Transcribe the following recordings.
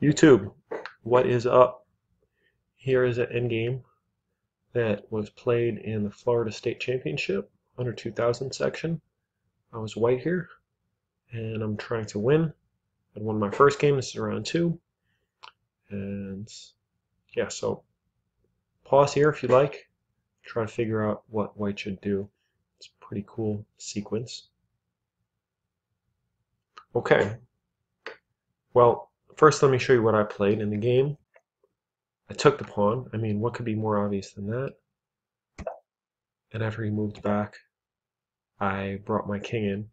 YouTube, what is up? Here is an endgame that was played in the Florida State Championship under 2000 section. I was white here, and I'm trying to win. I won my first game. This is round two, and yeah. So pause here if you like. Try to figure out what white should do. It's a pretty cool sequence. Okay. Well, first let me show you what I played in the game. I took the pawn. I mean, what could be more obvious than that? And after he moved back, I brought my king in.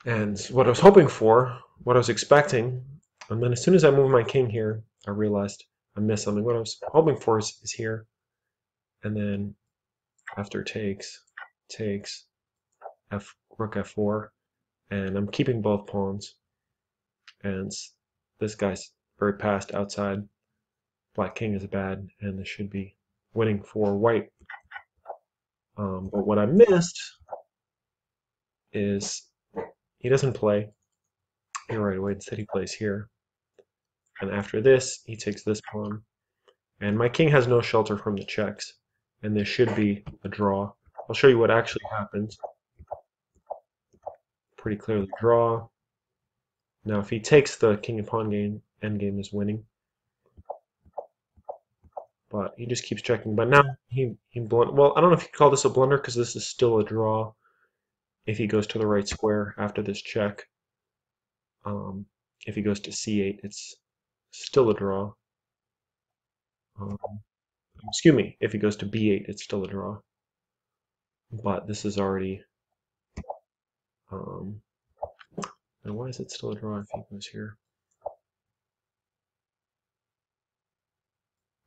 And what I was hoping for, what I was expecting, and then as soon as I moved my king here, I realized I missed something. What I was hoping for is here. And then after takes, rook f4, and I'm keeping both pawns. And this guy's very passed outside. Black king is bad, and this should be winning for white. But what I missed is he doesn't play here right away. Instead, he plays here. And after this, he takes this pawn. And my king has no shelter from the checks. And this should be a draw. I'll show you what actually happens. Pretty clearly draw. Now, if he takes the king and pawn game, endgame is winning. But he just keeps checking. But now he well, I don't know if you call this a blunder because this is still a draw if he goes to the right square after this check. If he goes to c8, it's still a draw. Excuse me, if he goes to b8, it's still a draw. But this is already... and why is it still a draw if he goes here?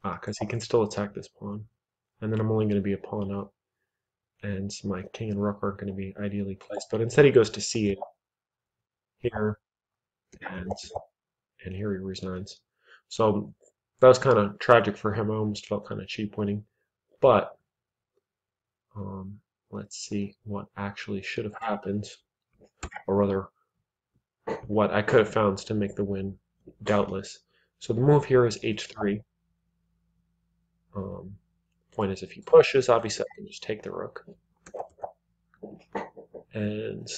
Because he can still attack this pawn. And then I'm only going to be a pawn up. And my king and rook aren't going to be ideally placed. But instead he goes to c8 here, and here he resigns. So that was kind of tragic for him. I almost felt kind of cheap winning. But let's see what actually should have happened. Or rather, what I could have found to make the win doubtless. So the move here is h3. Point is, if he pushes, obviously I can just take the rook. And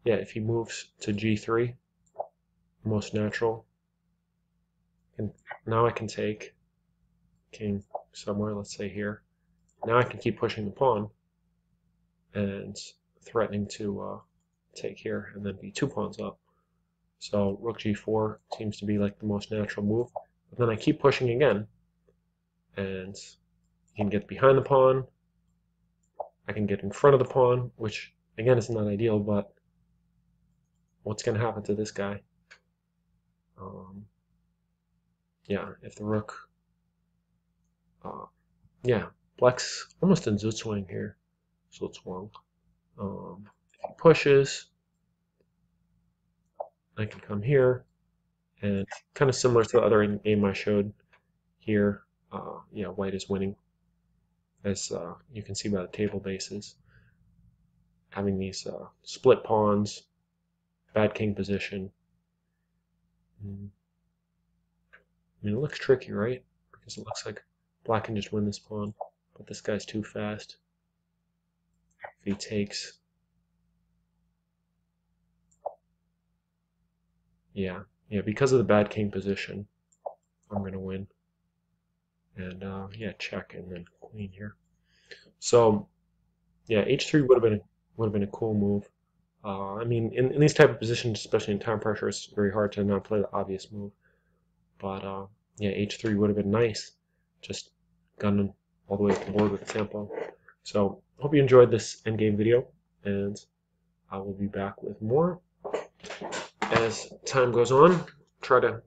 yeah, if he moves to g3, most natural. And now I can take king somewhere, let's say here. Now I can keep pushing the pawn and threatening to take here and then be two pawns up. So rook g4 seems to be like the most natural move. But then I keep pushing again, and you can get behind the pawn. I can get in front of the pawn, which again is not ideal, but what's going to happen to this guy? Yeah, if the rook... yeah, black's almost in Zuzwang here. Zuzwang. If he pushes, I can come here, and kind of similar to the other game I showed here, yeah, white is winning, as you can see by the table bases. Having these split pawns, bad king position. I mean, it looks tricky, right? Because it looks like black can just win this pawn, but this guy's too fast. If he takes... yeah, because of the bad king position, I'm going to win. And yeah, check, and then queen here. So yeah, h3 would have been a cool move. I mean, in these type of positions, especially in time pressure, it's very hard to not play the obvious move. But yeah, h3 would have been nice. Just gunning all the way to the board with tempo. So hope you enjoyed this endgame video, and I will be back with more as time goes on. Try to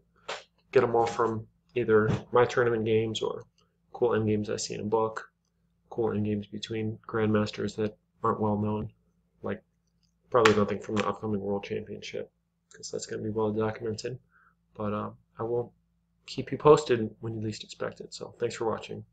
get them all from either my tournament games or cool endgames I see in a book, cool endgames between grandmasters that aren't well known, like probably nothing from the upcoming World Championship, because that's going to be well documented. But I will keep you posted when you least expect it. So thanks for watching.